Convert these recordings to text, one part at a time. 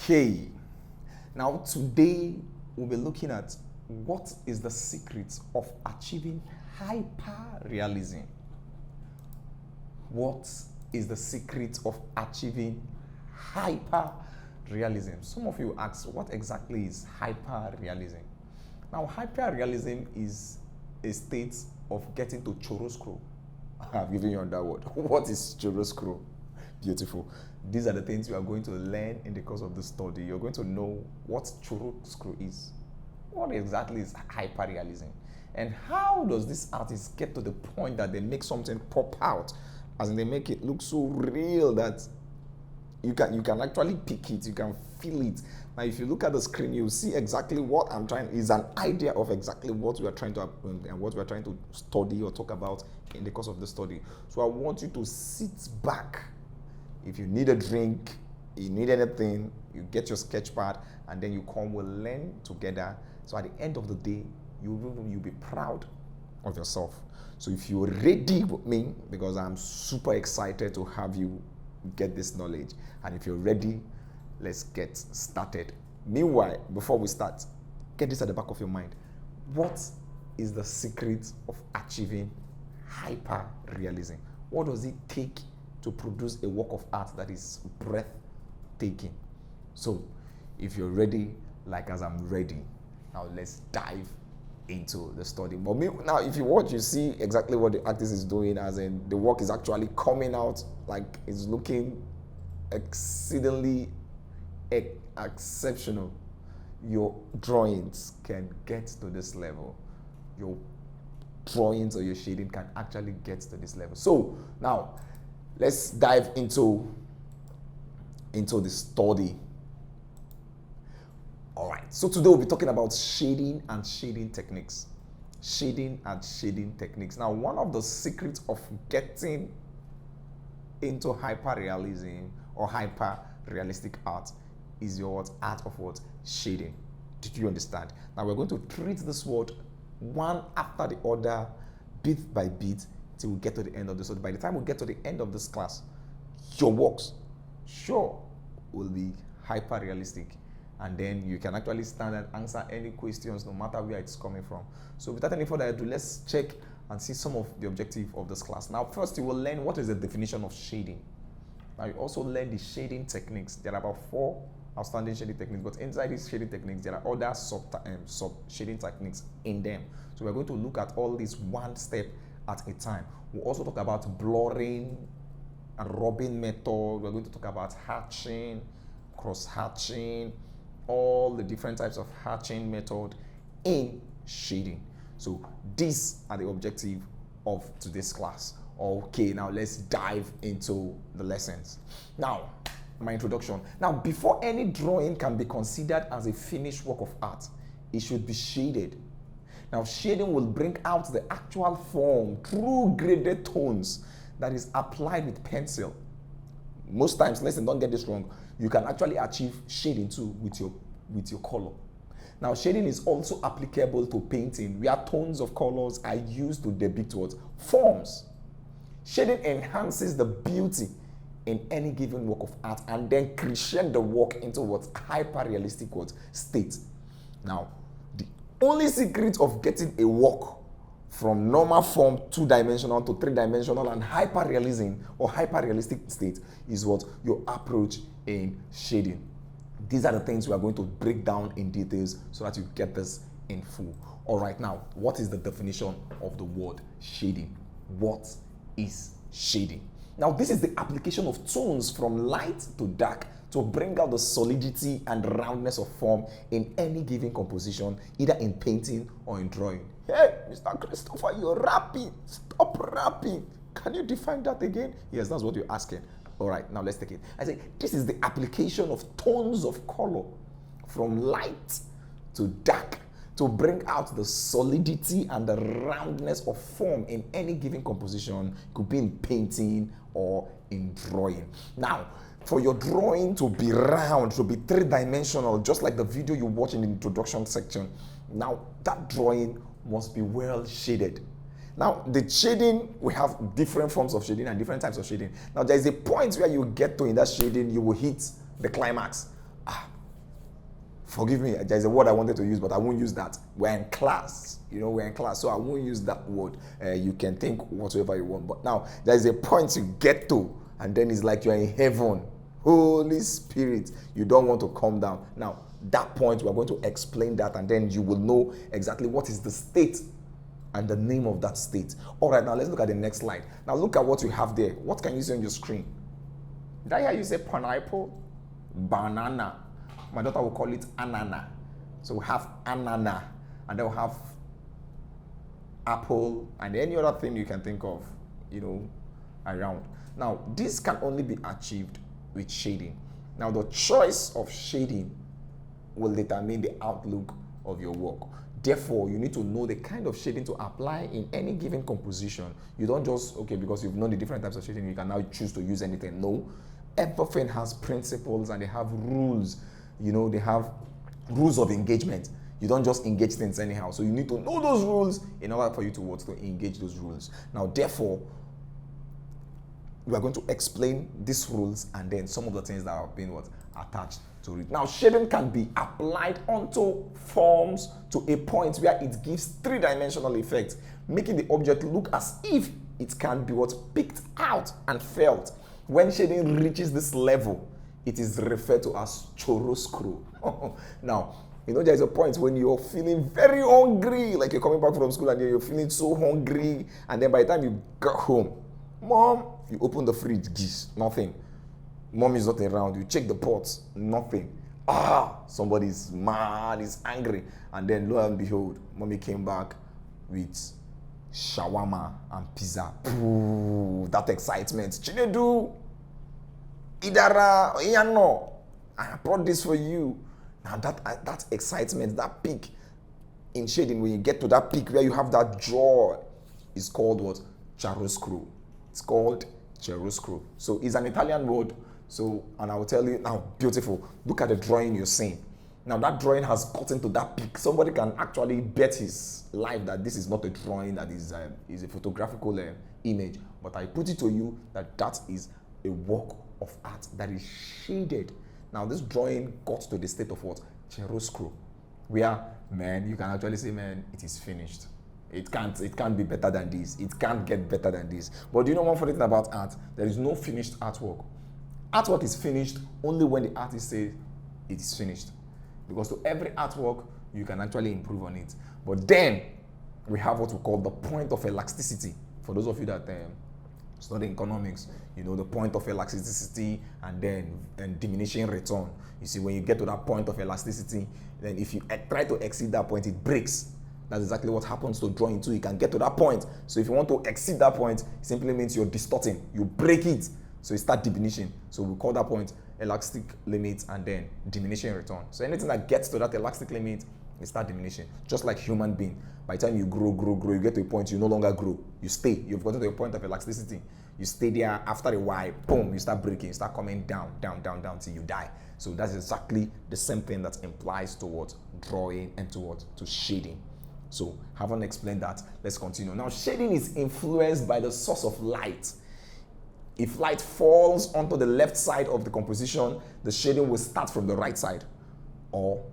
Okay, now today we'll be looking at what is the secret of achieving hyper-realism. What is the secret of achieving hyper-realism? Some of you ask, what exactly is hyper-realism? Now, hyper-realism is a state of getting to chiaroscuro. I've given you that word. What is chiaroscuro? Beautiful. These are the things you are going to learn in the course of the study. You're going to know what chiaroscuro is. What exactly is hyperrealism? And how does this artist get to the point that they make something pop out, as in they make it look so real that you can actually pick it, you can feel it. Now, if you look at the screen, you see exactly what I'm trying, is an idea of exactly what we are trying to and what we are trying to study or talk about in the course of the study. So I want you to sit back. If you need a drink, you need anything, you get your sketch pad, and then you come, we'll learn together. So at the end of the day, you'll be proud of yourself. So if you're ready with me, because I'm super excited to have you get this knowledge, and if you're ready, let's get started. Meanwhile, before we start, get this at the back of your mind. What is the secret of achieving hyper-realism? What does it take to produce a work of art that is breathtaking? So, if you're ready, like as I'm ready, now let's dive into the study. But now, if you watch, you see exactly what the artist is doing, as in the work is actually coming out, like it's looking exceedingly exceptional. Your drawings can get to this level. Your drawings or your shading can actually get to this level. So now, let's dive into the study. All right, so today we'll be talking about shading and shading techniques. Shading and shading techniques. Now, one of the secrets of getting into hyper-realism or hyper-realistic art is your art of what? Shading. Did you understand? Now, we're going to treat this word one after the other, bit by bit, till we get to the end of this. So by the time we get to the end of this class, your works sure will be hyper-realistic. And then you can actually stand and answer any questions, no matter where it's coming from. So without any further ado, let's check and see some of the objective of this class. Now, first you will learn what is the definition of shading. Now, you also learn the shading techniques. There are about 4 outstanding shading techniques, but inside these shading techniques, there are other sub shading techniques in them. So we're going to look at all these one step at a time. We'll also talk about blurring and rubbing method. We're going to talk about hatching, cross-hatching, all the different types of hatching method in shading. So these are the objective of today's class. Okay, now let's dive into the lessons. Now, my introduction. Now, before any drawing can be considered as a finished work of art, it should be shaded. Now, shading will bring out the actual form through graded tones that is applied with pencil. Most times, listen, don't get this wrong, you can actually achieve shading too with your color. Now, shading is also applicable to painting, where tones of colors are used to depict what? Forms. Shading enhances the beauty in any given work of art and then crescendo the work into what? Hyper-realistic what? State. Now, the only secret of getting a work from normal form 2-dimensional to 3-dimensional and hyper-realism or hyper-realistic state is what? Your approach in shading. These are the things we are going to break down in details so that you get this in full. All right, now, what is the definition of the word shading? What is shading? Now, this is the application of tones from light to dark to bring out the solidity and roundness of form in any given composition, either in painting or in drawing. Hey, Mr. Christopher, you're rapping. Stop rapping. Can you define that again? Yes, that's what you're asking. All right, now let's take it. I say, this is the application of tones of color from light to dark to bring out the solidity and the roundness of form in any given composition. It could be in painting or in drawing. Now, for your drawing to be round, to be 3-dimensional, just like the video you watch in the introduction section, now that drawing must be well shaded. Now, the shading, we have different forms of shading and different types of shading. Now, there is a point where you get to in that shading, you will hit the climax. Forgive me, there's a word I wanted to use, but I won't use that. We're in class, we're in class, so I won't use that word. You can think whatever you want, but now there's a point you get to, and then it's like you're in heaven. Holy Spirit, you don't want to come down. Now, that point, we're going to explain that, and then you will know exactly what is the state and the name of that state. All right, now let's look at the next slide. Now look at what you have there. What can you see on your screen? Did I hear you say pineapple? Banana. My daughter will call it anana. So we have anana, and then we'll have apple, and any other thing you can think of, around. Now, this can only be achieved with shading. Now, the choice of shading will determine the outlook of your work. Therefore, you need to know the kind of shading to apply in any given composition. You don't just, because you've known the different types of shading, you can now choose to use anything. No. Everything has principles and they have rules. They have rules of engagement. You don't just engage things anyhow. So you need to know those rules in order for you to engage those rules. Now, therefore, we are going to explain these rules and then some of the things that have been attached to it. Now, shading can be applied onto forms to a point where it gives three-dimensional effects, making the object look as if it can be picked out and felt. When shading reaches this level, it is referred to as chiaroscuro. Now, there's a point when you're feeling very hungry, like you're coming back from school and you're feeling so hungry, and then by the time you get home, Mom, you open the fridge, nothing. Mom is not around. You check the pots, nothing. Somebody's mad, is angry. And then lo and behold, Mommy came back with shawarma and pizza. Ooh, that excitement. Chinedu, Idara, Iyano, I brought this for you. Now that excitement, that peak in shading, when you get to that peak where you have that joy, is called what? Chiaroscuro. It's called chiaroscuro. So it's an Italian word. So, and I will tell you now, beautiful. Look at the drawing you're seeing. Now that drawing has gotten to that peak. Somebody can actually bet his life that this is not a drawing, that is a photographical image. But I put it to you that that is a work of art that is shaded. Now this drawing got to the state of what? Chiaroscuro. Where, man, you can actually say, man, it is finished. It can't be better than this. It can't get better than this. But do you know one funny thing about art? There is no finished artwork. Artwork is finished only when the artist says it is finished. Because to every artwork, you can actually improve on it. But then, we have what we call the point of elasticity. For those of you that study economics, the point of elasticity and then diminishing return. You see, when you get to that point of elasticity, then if you try to exceed that point, it breaks. That's exactly what happens to drawing too. You can get to that point. So if you want to exceed that point, it simply means you're distorting. You break it. So it starts diminishing. So we call that point elastic limit and then diminishing return. So anything that gets to that elastic limit, it starts diminishing. Just like human being. By the time you grow, you get to a point you no longer grow. You stay. You've gotten to a point of elasticity. You stay there. After a while, boom, you start breaking. You start coming down till you die. So that's exactly the same thing that implies towards drawing and towards to shading. So, having explained that, let's continue. Now, shading is influenced by the source of light. If light falls onto the left side of the composition, the shading will start from the right side. Or,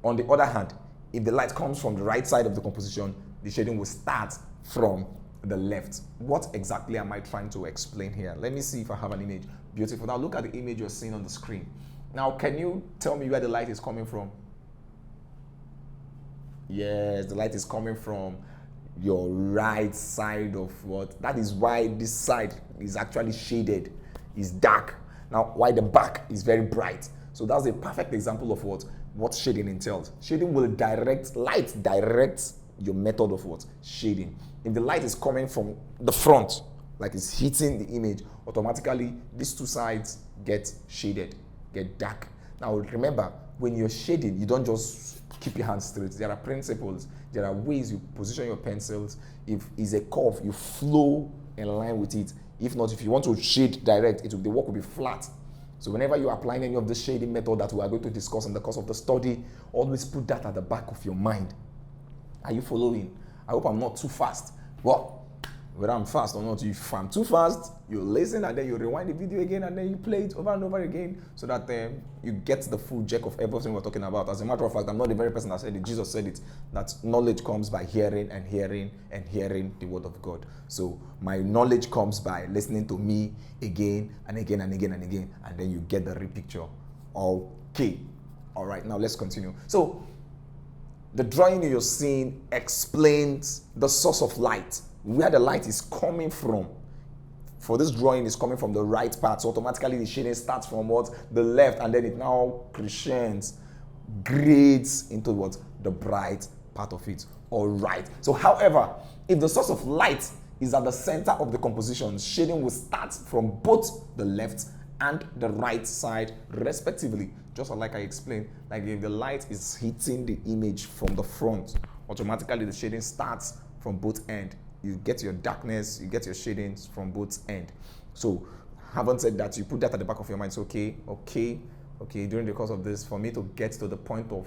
on the other hand, if the light comes from the right side of the composition, the shading will start from the left. What exactly am I trying to explain here? Let me see if I have an image. Beautiful. Now, look at the image you're seeing on the screen. Now, can you tell me where the light is coming from? Yes, the light is coming from your right side of what? That is why this side is actually shaded, is dark. Now, why the back is very bright. So that's a perfect example of what shading entails. Shading will light directs your method of what? Shading. If the light is coming from the front, like it's hitting the image, automatically these two sides get shaded, get dark. Now remember, when you're shading, you don't just keep your hands straight. There are principles. There are ways you position your pencils. If it's a curve, you flow in line with it. If not, if you want to shade direct, the work will be flat. So whenever you're applying any of the shading method that we are going to discuss in the course of the study, always put that at the back of your mind. Are you following? I hope I'm not too fast. Well, whether I'm fast or not. If I'm too fast, you listen and then you rewind the video again and then you play it over and over again so that you get the full jerk of everything we're talking about. As a matter of fact, I'm not the very person that said it. Jesus said it, that knowledge comes by hearing and hearing and hearing the word of God. So my knowledge comes by listening to me again and again and again and again, and then you get the real picture. Okay. All right, now let's continue. So the drawing you're seeing explains the source of light, where the light is coming from. For this drawing is coming from the right part, so automatically the shading starts from what? The left, and then it now crescends, grades into what? The bright part of it. All right. So however, if the source of light is at the center of the composition, shading will start from both the left and the right side respectively. Just like I explained, like if the light is hitting the image from the front, automatically the shading starts from both ends. You get your darkness, you get your shadings from both ends. So having said that, you put that at the back of your mind. It's okay, during the course of this, for me to get to the point of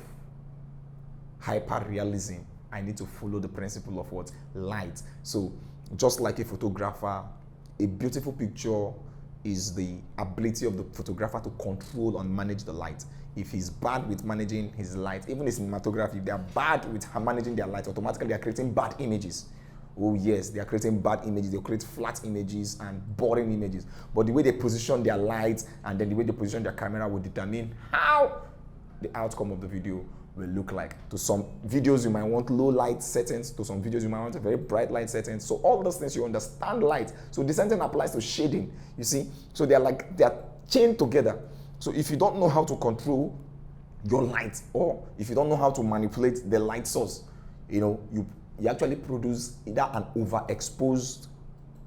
hyper-realism, I need to follow the principle of what? Light. So just like a photographer, a beautiful picture is the ability of the photographer to control and manage the light. If he's bad with managing his light, even in cinematography, they are bad with managing their light, automatically they are creating bad images. Oh yes, they are creating bad images, they create flat images and boring images. But the way they position their lights and then the way they position their camera will determine how the outcome of the video will look like. To some videos you might want low light settings, to some videos you might want a very bright light settings. So all those things, you understand light. So the same thing applies to shading, you see. So they are chained together. So if you don't know how to control your light, or if you don't know how to manipulate the light source, you actually produce either an overexposed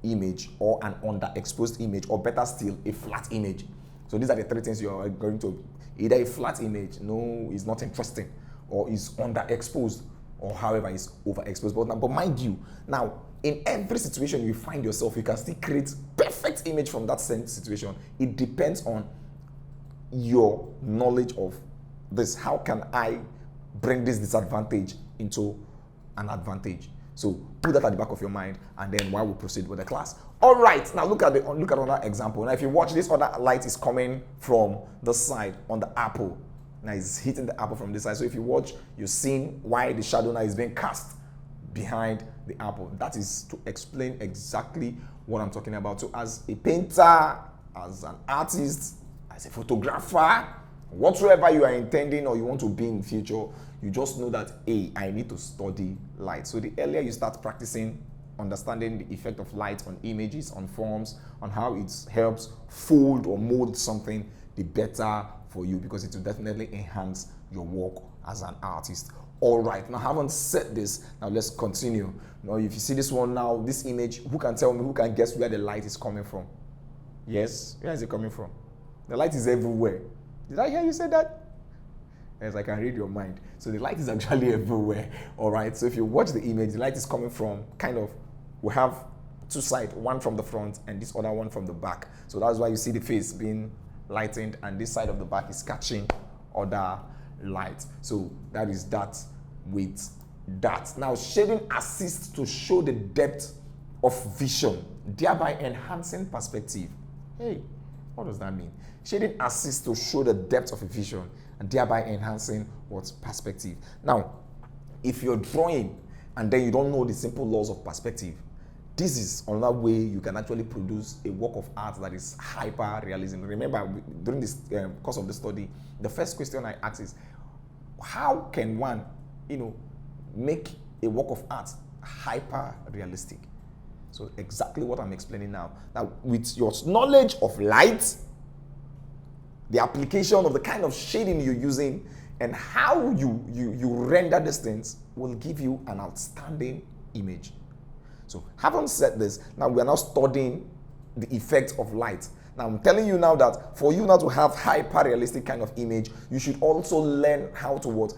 image or an underexposed image, or better still, a flat image. So these are the three things you are going to, either a flat image, no, is not interesting, or is underexposed, or however is overexposed. But mind you, now in every situation you find yourself, you can still create perfect image from that same situation. It depends on your knowledge of this. How can I bring this disadvantage into an advantage? So put that at the back of your mind, and then while we proceed with the class. All right, now look at another example. Now if you watch, this other light is coming from the side on the apple. Now it's hitting the apple from this side. So if you watch, you're seeing why the shadow now is being cast behind the apple. That is to explain exactly what I'm talking about. So as a painter, as an artist, as a photographer, whatsoever you are intending or you want to be in the future, you just know that, I need to study light. So the earlier you start practicing understanding the effect of light on images, on forms, on how it helps fold or mold something, the better for you, because it will definitely enhance your work as an artist. All right, now having said this, now let's continue. Now if you see this one now, this image, who can tell me, who can guess where the light is coming from? Yes, where is it coming from? The light is everywhere. Did I hear you say that? Yes, I can read your mind. So the light is actually everywhere. All right, so if you watch the image, the light is coming from we have two sides, one from the front and this other one from the back. So that's why you see the face being lightened and this side of the back is catching other light. So that is that with that. Now shading assists to show the depth of vision, thereby enhancing perspective. Hey, what does that mean? Shading assists to show the depth of a vision and thereby enhancing what? Perspective. Now, if you're drawing and then you don't know the simple laws of perspective, this is another way you can actually produce a work of art that is hyper-realism. Remember, during this course of the study, the first question I asked is, how can one, make a work of art hyper-realistic? So exactly what I'm explaining now. Now, with your knowledge of light, the application of the kind of shading you're using, and how you render these things will give you an outstanding image. So having said this, now we are now studying the effect of light. Now I'm telling you now that for you now to have hyper-realistic kind of image, you should also learn how to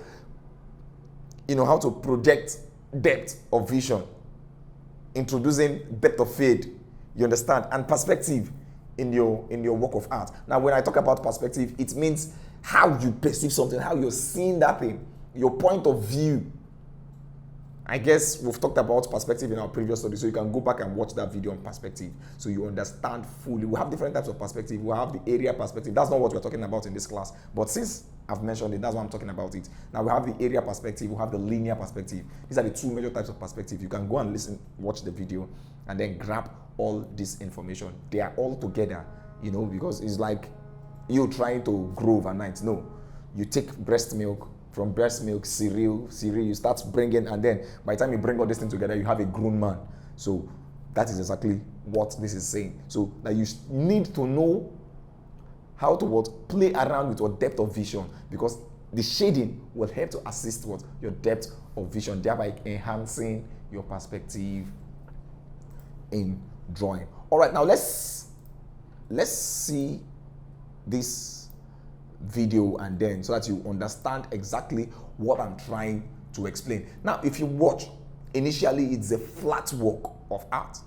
how to project depth of vision, introducing depth of field, you understand, and perspective in your work of art. Now when I talk about perspective, it means how you perceive something, how you're seeing that thing, your point of view. I guess we've talked about perspective in our previous study, so you can go back and watch that video on perspective so you understand fully. We have different types of perspective. We have the area perspective. That's not what we're talking about in this class, but since I've mentioned it, that's why I'm talking about it. Now we have the area perspective, we have the linear perspective. These are the two major types of perspective. You can go and listen, watch the video, and then grab all this information. They are all together, because it's like you trying to grow overnight. No, you take breast milk. From breast milk, cereal, you start bringing, and then by the time you bring all this thing together, you have a grown man. So that is exactly what this is saying. So that you need to know how to play around with your depth of vision, because the shading will help to assist your depth of vision, thereby enhancing your perspective in drawing. All right, now let's see this video, and then so that you understand exactly what I'm trying to explain. Now, if you watch, initially it's a flat work of art.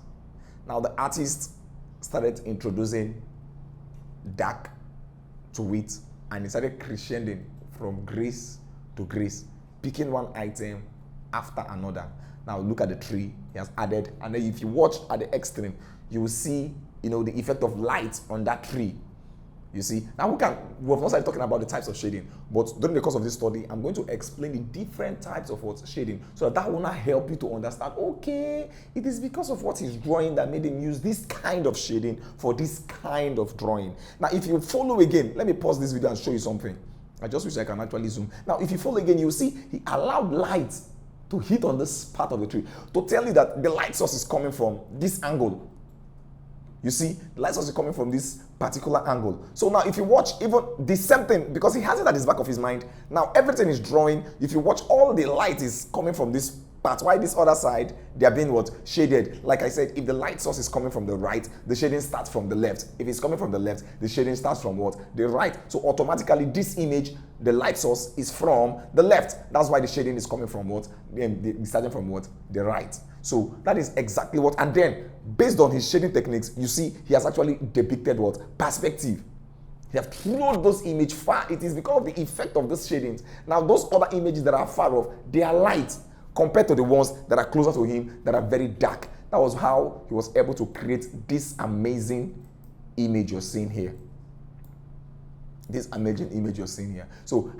Now the artist started introducing dark to it, and he started crescending from grace to grace, picking one item after another. Now look at the tree he has added, and then if you watch at the extreme, you will see the effect of light on that tree. You see, now we've not started talking about the types of shading, but during the course of this study, I'm going to explain the different types of shading, so that will not help you to understand, okay, it is because of what he's drawing that made him use this kind of shading for this kind of drawing. Now, if you follow again, let me pause this video and show you something. I just wish I can actually zoom. Now, if you follow again, you'll see he allowed light to hit on this part of the tree to tell you that the light source is coming from this angle. You see, the light source is coming from this particular angle. So now if you watch even the same thing, because he has it at the back of his mind, now everything is drawing. If you watch, all the light is coming from this part, while this other side, they are being shaded. Like I said, if the light source is coming from the right, the shading starts from the left. If it's coming from the left, the shading starts from the right. So automatically this image, the light source is from the left. That's why the shading is coming from starting from the right. So that is exactly and then based on his shading techniques, you see he has actually depicted perspective. He has thrown those images far. It is because of the effect of those shadings. Now those other images that are far off, they are light compared to the ones that are closer to him that are very dark. That was how he was able to create this amazing image you're seeing here. This amazing image you're seeing here. So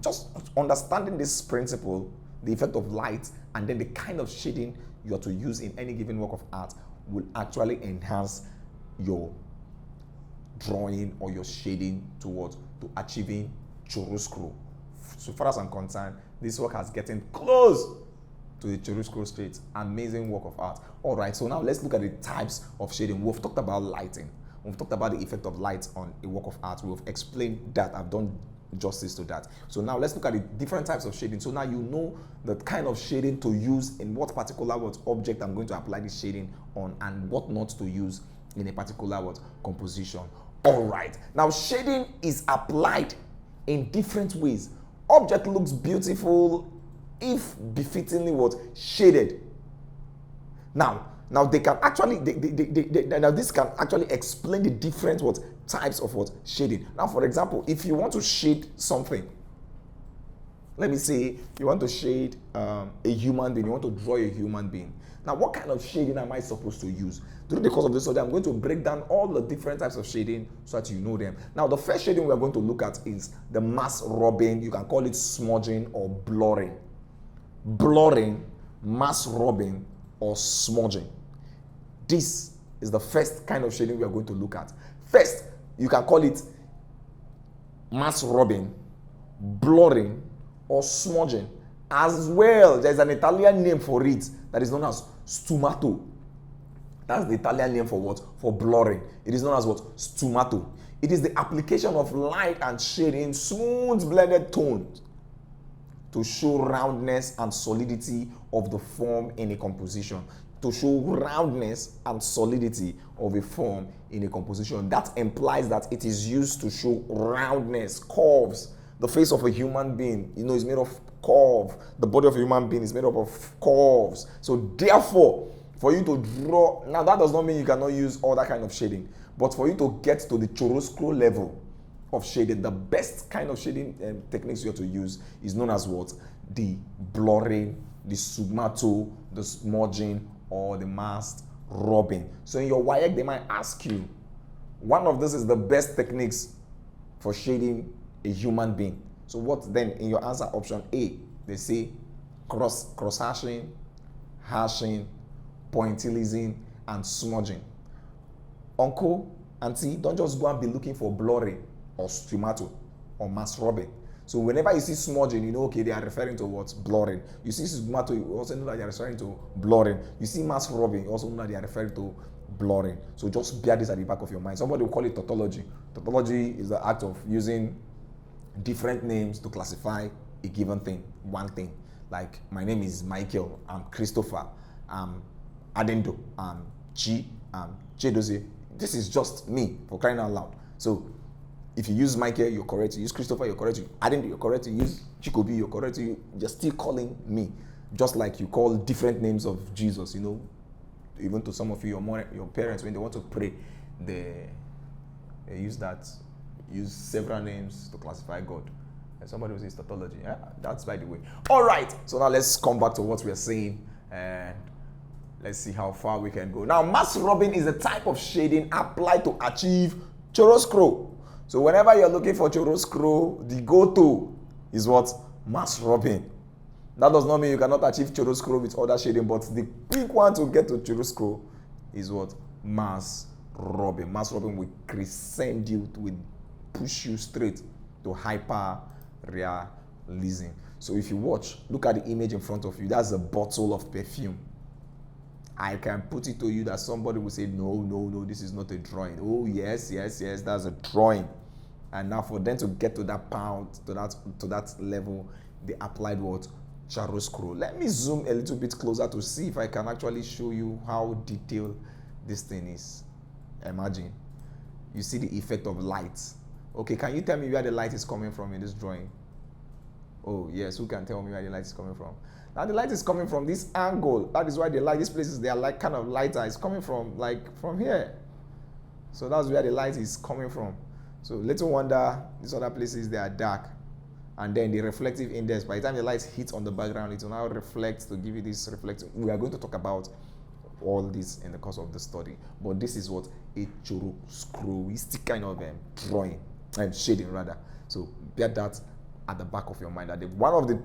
just understanding this principle, the effect of light, and then the kind of shading you are to use in any given work of art will actually enhance your drawing or your shading to achieving chiaroscuro. So far as I'm concerned, this work has gotten close to the chiaroscuro state. Amazing work of art. All right, so now let's look at the types of shading. We've talked about lighting. We've talked about the effect of light on a work of art. We've explained that. I've done justice to that. So now let's look at the different types of shading. So now you know the kind of shading to use in what particular object I'm going to apply this shading on, and what not to use in a particular composition. All right, now shading is applied in different ways. Object looks beautiful if befittingly shaded. Now they can actually now this can actually explain the different types of shading. Now, for example, if you want to shade something, let me say you want to shade a human being, you want to draw a human being. Now, what kind of shading am I supposed to use? During the course of this study, I'm going to break down all the different types of shading so that you know them. Now, the first shading we are going to look at is the mass rubbing. You can call it smudging or blurring. Blurring, mass rubbing, or smudging. This is the first kind of shading we are going to look at. First, you can call it mass rubbing, blurring, or smudging. As well, there's an Italian name for it that is known as sfumato. That's the Italian name for what? For blurring. It is known as what? Sfumato. It is the application of light and shade in smooth blended tones to show roundness and solidity of the form in a composition. To show roundness and solidity of a form in a composition. That implies that it is used to show roundness, curves. The face of a human being, is made of curve. The body of a human being is made up of curves. So therefore, for you to draw, now that does not mean you cannot use all that kind of shading, but for you to get to the chiaroscuro level of shading, the best kind of shading techniques you have to use is known as what? The blurring the stigmato, the smudging, or the mask rubbing. So in your WAEC, they might ask you, one of these is the best techniques for shading a human being. So what then in your answer option A, they say cross hashing, hashing, pointillism, and smudging. Uncle, auntie, don't just go and be looking for blurring or stigmato or mask rubbing. So whenever you see smudging, you know, okay, they are referring to what? Blurring. You see stigmato, you also know that they are referring to blurring. You see mask rubbing, you also know that they are referring to blurring. So just bear this at the back of your mind. Somebody will call it tautology. Tautology is the act of using different names to classify a given thing, one thing. Like, my name is Michael, I'm Christopher, I'm Adendo, I'm G, I'm Chedozie. This is just me, for crying out loud. So if you use Michael, you're correct. You use Christopher, you're correct. Adendo, you're correct. You use Chikobi, you're correct. You're still calling me. Just like you call different names of Jesus, you know. Even to some of you, your parents, when they want to pray, they use several names to classify God. And somebody will say it's tautology. Yeah, that's by the way. All right. So now let's come back to what we are saying and let's see how far we can go. Now, mask rubbing is a type of shading applied to achieve chiaroscuro. So whenever you're looking for chiaroscuro, the go-to is what? Mask rubbing. That does not mean you cannot achieve chiaroscuro with other shading, but the quick one to get to chiaroscuro is what? Mask rubbing. Mask rubbing will crescend you, will push you straight to hyper realism. So if you watch, look at the image in front of you. That's a bottle of perfume. I can put it to you that somebody will say, no, this is not a drawing. Oh, yes, that's a drawing. And now for them to get to that pound, to that level, they applied what? Chiaroscuro. Let me zoom a little bit closer to see if I can actually show you how detailed this thing is. Imagine. You see the effect of light. Okay, can you tell me where the light is coming from in this drawing? Oh, yes, who can tell me where the light is coming from? Now the light is coming from this angle. That is why the light, these places, they are like kind of lighter. It's coming from from here. So that's where the light is coming from. So little wonder these other places, they are dark. And then the reflective index, by the time the light hits on the background, it will now reflect to give you this reflective. We are going to talk about all this in the course of the study. But this is what a chiaroscuristic kind of drawing, shading rather. So bear that at the back of your mind. That one of the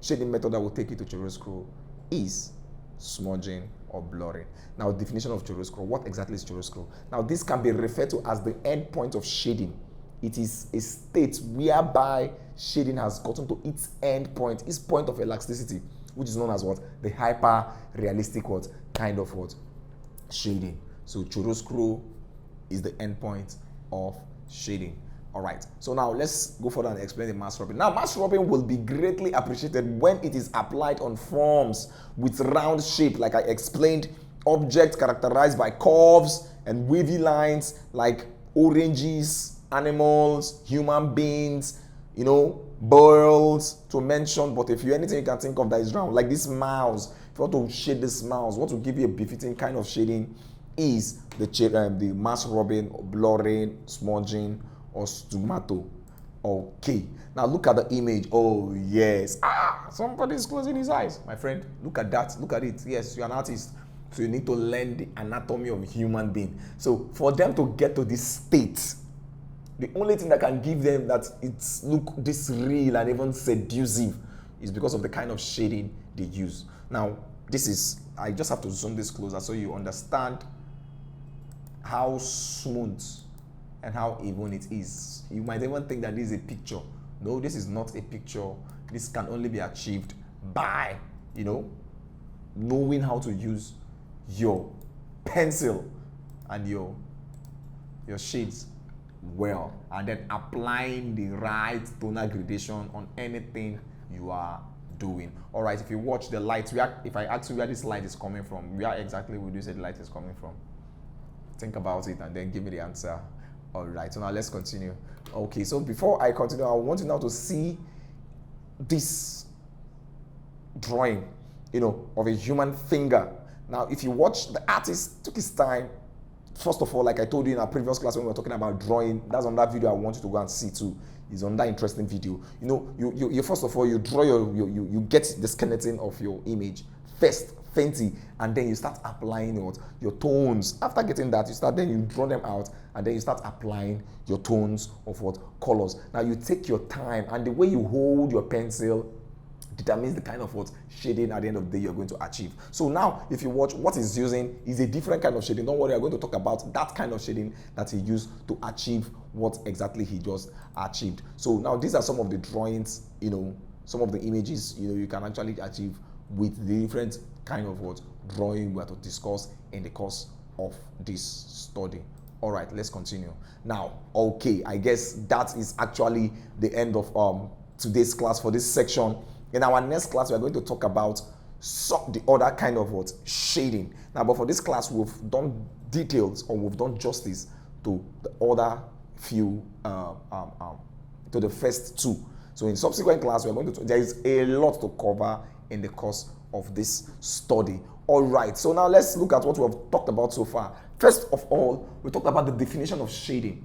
shading method that will take you to chiaroscuro is smudging or blurring. Now, definition of chiaroscuro. What exactly is chiaroscuro? Now, this can be referred to as the end point of shading. It is a state whereby shading has gotten to its end point, its point of elasticity, which is known as what? The hyper-realistic what? Kind of what? Shading. So chiaroscuro is the end point of shading. All right. So now let's go further and explain the mask rubbing. Now, mask rubbing will be greatly appreciated when it is applied on forms with round shape, like I explained, objects characterized by curves and wavy lines like oranges, animals, human beings, birds to mention. But if you anything you can think of that is round, like this mouse, if you want to shade this mouse, what will give you a befitting kind of shading is the mask rubbing, blurring, smudging, or stigmato. Okay. Now look at the image. Oh yes. Somebody is closing his eyes. My friend, look at that. Look at it. Yes, you're an artist. So you need to learn the anatomy of a human being. So for them to get to this state, the only thing that can give them that it's look this real and even seductive is because of the kind of shading they use. Now, I just have to zoom this closer so you understand how smooth and how even it is. You might even think that this is a picture. No, this is not a picture. This can only be achieved by, knowing how to use your pencil and your shades well, and then applying the right tonal gradation on anything you are doing. All right, if you watch the light, if I ask you where this light is coming from, where exactly would you say the light is coming from? Think about it and then give me the answer. All right, so now let's continue. Okay, so before I continue, I want you now to see this drawing, of a human finger. Now, if you watch, the artist took his time first of all, like I told you in our previous class when we were talking about drawing, that's on that video I want you to go and see too. It's on that interesting video. You know, you first of all, you draw you get the skeleton of your image first, faintly, and then you start applying your tones. After getting that, you draw them out, and then you start applying your tones of colors. Now you take your time, and the way you hold your pencil determines the kind of shading at the end of the day you're going to achieve. So now, if you watch, what he's using is a different kind of shading. Don't worry, I'm going to talk about that kind of shading that he used to achieve what exactly he just achieved. So now these are some of the drawings, some of the images, you can actually achieve with the different kind of drawing we are to discuss in the course of this study. All right, let's continue. Now, okay, I guess that is actually the end of today's class for this section. In our next class, we are going to talk about the other kind of shading. Now, but for this class, we've done details, or we've done justice to the other few, to the first two. So in subsequent class, there is a lot to cover in the course of this study. All right, so now let's look at what we have talked about so far. First of all, we talked about the definition of shading.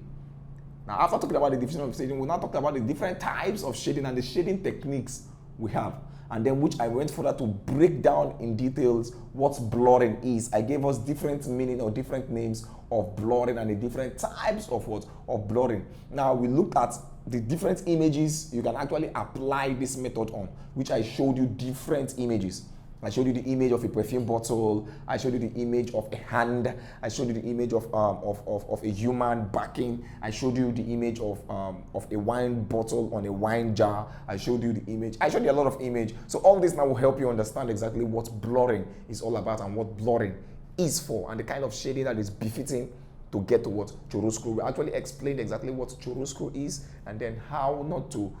Now, after talking about the definition of shading, we now talked about the different types of shading and the shading techniques we have, and then which I went further to break down in details what blurring is. I gave us different meaning or different names of blurring and the different types of blurring. Now we looked at the different images you can actually apply this method on, which I showed you different images. I showed you the image of a perfume bottle. I showed you the image of a hand. I showed you the image of a human backing. I showed you the image of a wine bottle on a wine jar. I showed you the image. I showed you a lot of image. So all this now will help you understand exactly what blurring is all about and what blurring is for, and the kind of shading that is befitting to get to what chiaroscuro. We actually explained exactly what chiaroscuro is, and then how not to,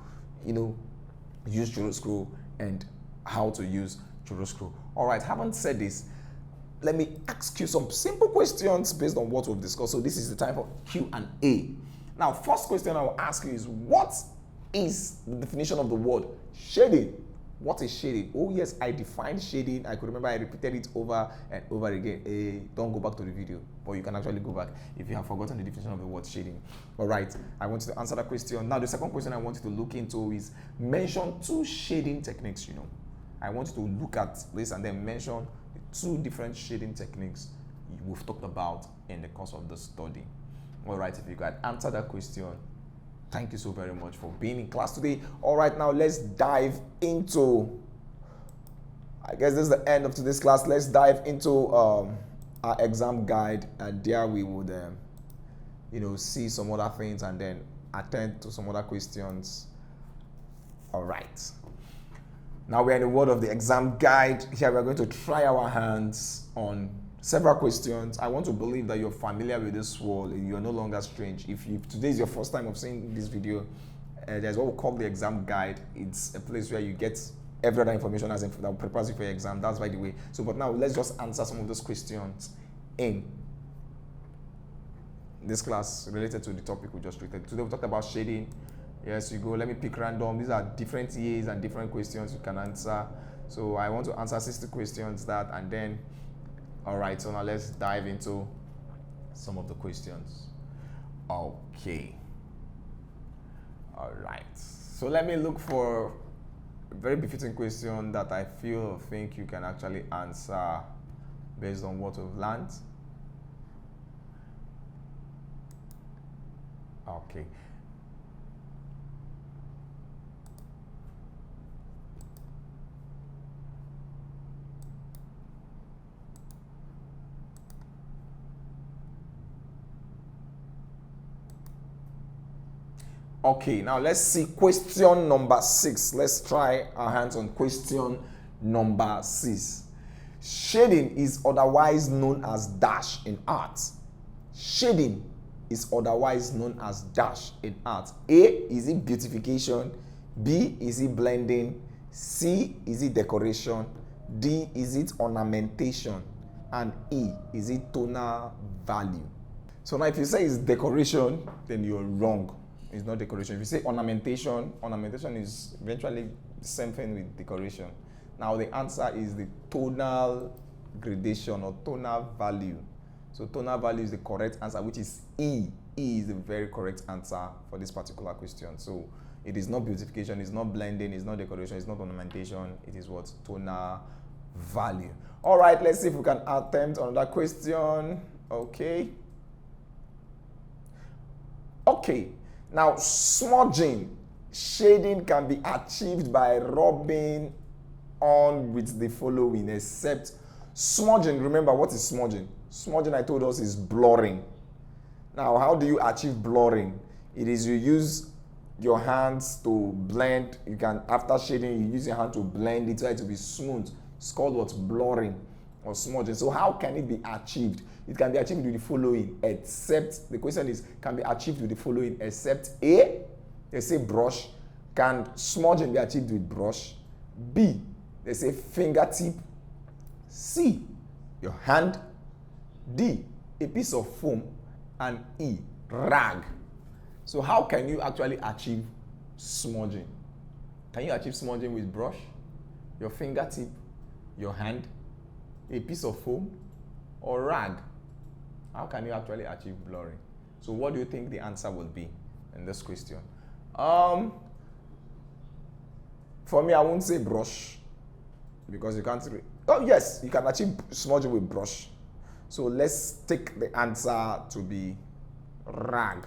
use chiaroscuro and how to use chiaroscuro. All right, haven't said this, let me ask you some simple questions based on what we've discussed. So this is the time for Q&A. Now, first question I will ask you is, what is the definition of the word shading? What is shading? Oh yes, I defined shading. I could remember I repeated it over and over again. Don't go back to the video, but you can actually go back if you have forgotten the definition of the word shading. All right, I want you to answer that question. Now, the second question I want you to look into is mention two shading techniques. I want you to look at this and then mention the two different shading techniques we've talked about in the course of the study. All right, if you can answer that question, thank you so very much for being in class today. All right, now let's dive into, I guess this is the end of today's class. Let's dive into our exam guide, and there we would, see some other things and then attend to some other questions. All right. Now we're in the world of the exam guide. Here we're going to try our hands on several questions. I want to believe that you're familiar with this world and you're no longer strange. If today is your first time of seeing this video, there's what we call the exam guide. It's a place where you get every other information that prepares you for your exam. That's by the way. So, but now let's just answer some of those questions in this class related to the topic we just treated. Today we talked about shading. Yes, you go, let me pick random. These are different years and different questions you can answer. So I want to answer 60 questions and then, all right, so now let's dive into some of the questions. Okay. All right. So let me look for a very befitting question that I think you can actually answer based on what we've learned. Okay. Okay, now let's see question number 6. Let's try our hands on question number 6. Shading is otherwise known as dash in art. Shading is otherwise known as dash in art. A, is it beautification? B, is it blending? C, is it decoration? D, is it ornamentation? And E, is it tonal value? So now if you say it's decoration, then you're wrong. It's not decoration. If you say ornamentation, ornamentation is eventually the same thing with decoration. Now the answer is the tonal gradation or tonal value. So tonal value is the correct answer, which is E. E is the very correct answer for this particular question. So it is not beautification, it's not blending, it's not decoration, it's not ornamentation, it is what? Tonal value. All right, let's see if we can attempt another question. Okay. Okay, now smudging, shading can be achieved by rubbing on with the following, except smudging. Remember, what is smudging? Smudging, I told us, is blurring. Now, how do you achieve blurring? It is you use your hands to blend. You can, after shading, you use your hand to blend it so it to be smooth. It's called what? Blurring or smudging. So how can it be achieved? It can be achieved with the following, except, the question is, can be achieved with the following, except A, they say brush. Can smudging be achieved with brush? B, they say fingertip. C, your hand. D, a piece of foam. And E, rag. So how can you actually achieve smudging? Can you achieve smudging with brush, your fingertip, your hand, a piece of foam, or rag? How can you actually achieve blurring? So what do you think the answer will be in this question? For me, I won't say brush, because you can't. Oh yes, you can achieve smudging with brush. So let's take the answer to be rag.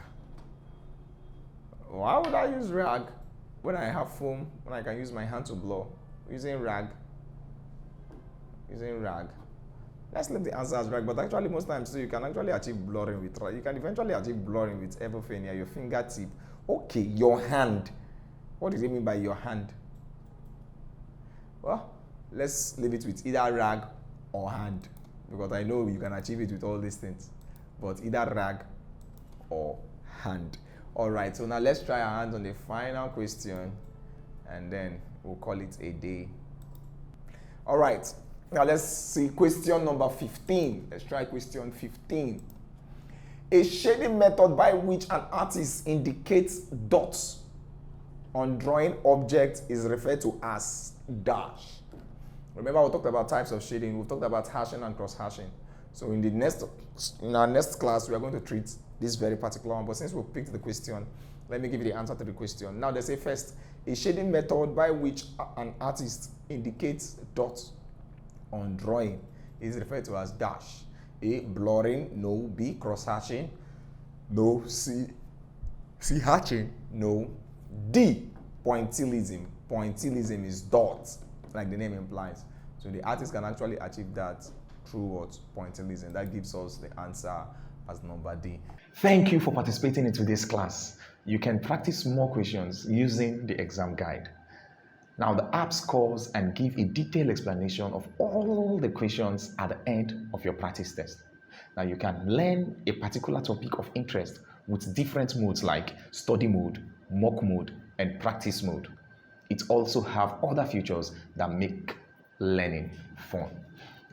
Why would I use rag when I have foam, when I can use my hand to blur? Using rag. Let's leave the answer as rag, but actually most times you can actually achieve blurring with rag. You can eventually achieve blurring with everything here, your fingertip. Okay, your hand. What does it mean by your hand? Well, let's leave it with either rag or hand, because I know you can achieve it with all these things, but either rag or hand. All right, so now let's try our hands on the final question, and then we'll call it a day. All right, now let's see question number 15. Let's try question 15. A shading method by which an artist indicates dots on drawing objects is referred to as dash. Remember, we talked about types of shading. We talked about hashing and cross-hashing. So in our next class, we are going to treat this very particular one. But since we picked the question, let me give you the answer to the question. Now, they say first, a shading method by which an artist indicates dots on drawing is referred to as dash. A, blurring. No. B, cross-hashing. No. C, hatching. No. D, pointillism. Pointillism is dots, like the name implies. So the artist can actually achieve that through what? Pointillism. That gives us the answer as number D. Thank you for participating in today's class. You can practice more questions using the exam guide. Now the app scores and give a detailed explanation of all the questions at the end of your practice test. Now you can learn a particular topic of interest with different modes like study mode, mock mode, and practice mode. It also have other features that make learning fun.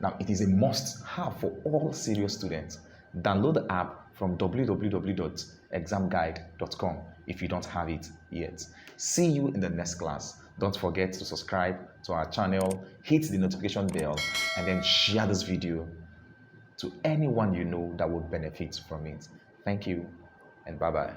Now, it is a must-have for all serious students. Download the app from www.examguide.com if you don't have it yet. See you in the next class. Don't forget to subscribe to our channel, hit the notification bell, and then share this video to anyone you know that would benefit from it. Thank you, and bye-bye.